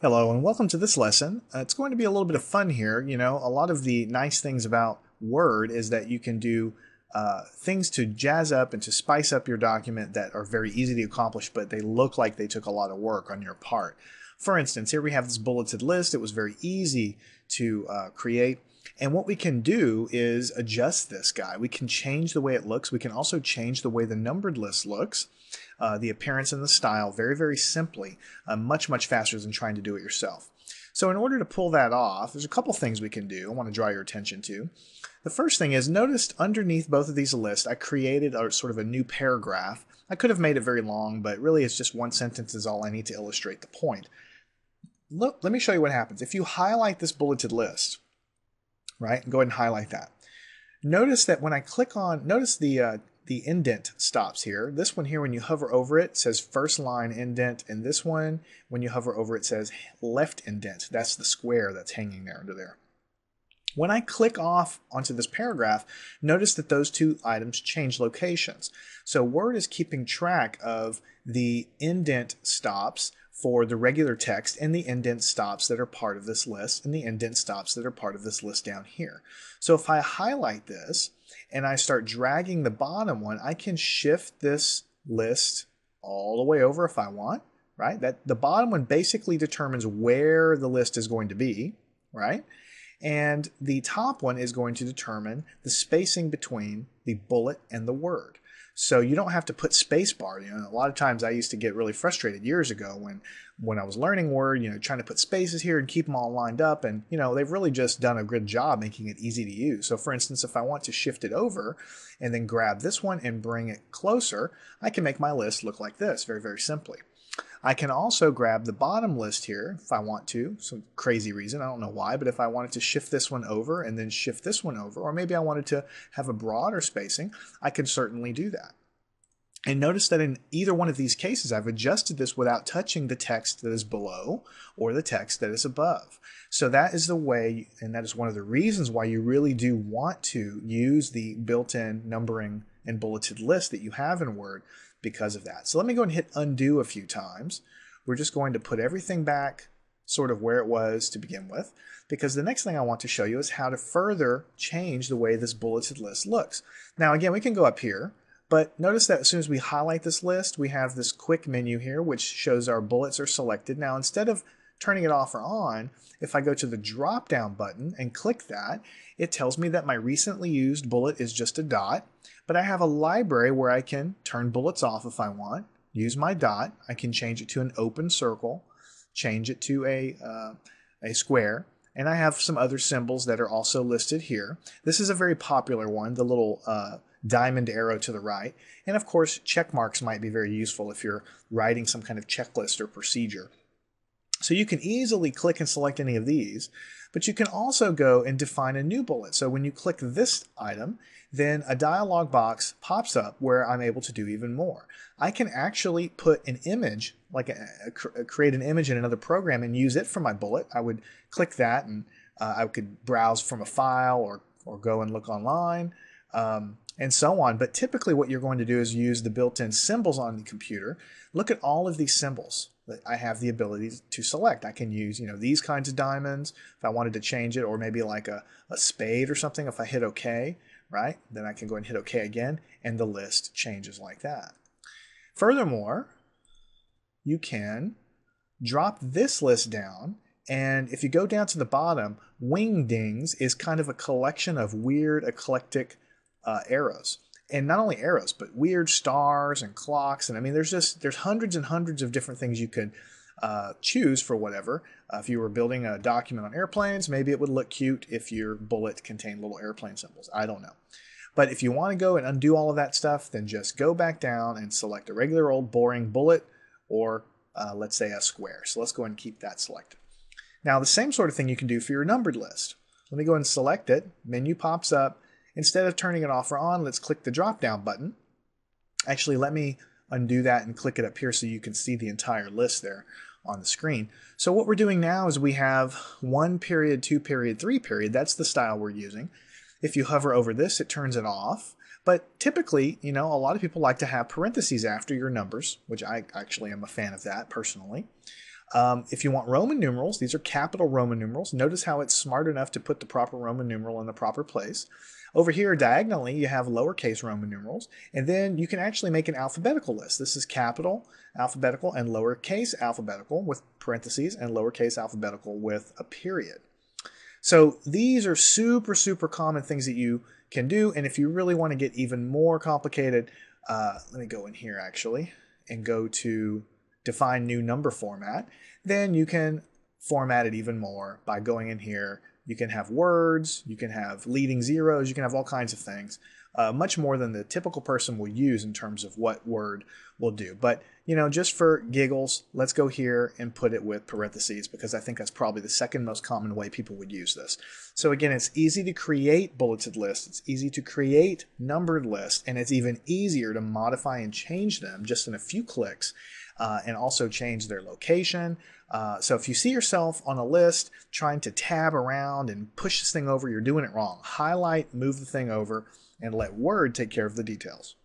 Hello and welcome to this lesson. It's going to be a little bit of fun here. You know, a lot of the nice things about Word is that you can do things to jazz up and to spice up your document that are very easy to accomplish, but they look like they took a lot of work on your part. For instance, here we have this bulleted list. It was very easy to create. And what we can do is adjust this guy. We can change the way it looks. We can also change the way the numbered list looks. The appearance and the style very, very simply, much, much faster than trying to do it yourself. So in order to pull that off, there's a couple things we can do I want to draw your attention to. The first thing is, notice underneath both of these lists, I created a sort of a new paragraph. I could have made it very long, but really it's just one sentence is all I need to illustrate the point. Look, let me show you what happens. If you highlight this bulleted list, right, go ahead and highlight that. Notice that when I click on, notice the indent stops here. This one here, when you hover over it, says first line indent, and this one, when you hover over it, says left indent. That's the square that's hanging there under there. When I click off onto this paragraph, notice that those two items change locations. So Word is keeping track of the indent stops for the regular text and the indent stops that are part of this list and the indent stops that are part of this list down here. So if I highlight this and I start dragging the bottom one, I can shift this list all the way over if I want, right? That the bottom one basically determines where the list is going to be, right? And the top one is going to determine the spacing between the bullet and the word. So you don't have to put spacebar. You know, a lot of times I used to get really frustrated years ago when I was learning Word, you know, trying to put spaces here and keep them all lined up. And, you know, they've really just done a good job making it easy to use. So for instance, if I want to shift it over and then grab this one and bring it closer, I can make my list look like this very, very simply. I can also grab the bottom list here if I want to, some crazy reason, I don't know why, but if I wanted to shift this one over and then shift this one over, or maybe I wanted to have a broader spacing, I could certainly do that. And notice that in either one of these cases, I've adjusted this without touching the text that is below or the text that is above. So that is the way, and that is one of the reasons why you really do want to use the built-in numbering and bulleted list that you have in Word because of that. So let me go and hit undo a few times. We're just going to put everything back sort of where it was to begin with, because the next thing I want to show you is how to further change the way this bulleted list looks. Now again, we can go up here, but notice that as soon as we highlight this list, we have this quick menu here which shows our bullets are selected. Now instead of turning it off or on, if I go to the drop down button and click that, it tells me that my recently used bullet is just a dot, but I have a library where I can turn bullets off if I want, use my dot, I can change it to an open circle, change it to a square, and I have some other symbols that are also listed here. This is a very popular one, the little diamond arrow to the right, and of course check marks might be very useful if you're writing some kind of checklist or procedure. So you can easily click and select any of these, but you can also go and define a new bullet. So when you click this item, then a dialog box pops up where I'm able to do even more. I can actually put an image, like create an image in another program and use it for my bullet. I would click that and I could browse from a file or go and look online. And so on. But typically what you're going to do is use the built-in symbols on the computer. Look at all of these symbols that I have the ability to select. I can use, you know, these kinds of diamonds if I wanted to change it, or maybe like a spade or something. If I hit OK, right, then I can go and hit OK again, and the list changes like that. Furthermore, you can drop this list down, and if you go down to the bottom, Wingdings is kind of a collection of weird eclectic arrows, and not only arrows but weird stars and clocks, and I mean there's hundreds and hundreds of different things you could choose for whatever. If you were building a document on airplanes, maybe it would look cute if your bullet contained little airplane symbols. I don't know. But if you want to go and undo all of that stuff, then just go back down and select a regular old boring bullet, or let's say a square. So let's go and keep that selected. Now the same sort of thing you can do for your numbered list. Let me go and select it. Menu pops up. Instead of turning it off or on, let's click the drop down button. Actually, let me undo that and click it up here so you can see the entire list there on the screen. So what we're doing now is we have 1 period, 2 period, 3 period. That's the style we're using. If you hover over this, it turns it off. But typically, you know, a lot of people like to have parentheses after your numbers, which I actually am a fan of that personally. If you want Roman numerals, these are capital Roman numerals. Notice how it's smart enough to put the proper Roman numeral in the proper place. Over here, diagonally, you have lowercase Roman numerals, and then you can actually make an alphabetical list. This is capital, alphabetical, and lowercase alphabetical with parentheses, and lowercase alphabetical with a period. So these are super, super common things that you can do, and if you really want to get even more complicated, let me go in here actually and go to define new number format. Then you can format it even more by going in here. You can have words, you can have leading zeros, you can have all kinds of things, much more than the typical person will use in terms of what Word will do. But, you know, just for giggles, let's go here and put it with parentheses, because I think that's probably the second most common way people would use this. So again, it's easy to create bulleted lists, it's easy to create numbered lists, and it's even easier to modify and change them just in a few clicks. And also change their location. So if you see yourself on a list trying to tab around and push this thing over, you're doing it wrong. Highlight, move the thing over, and let Word take care of the details.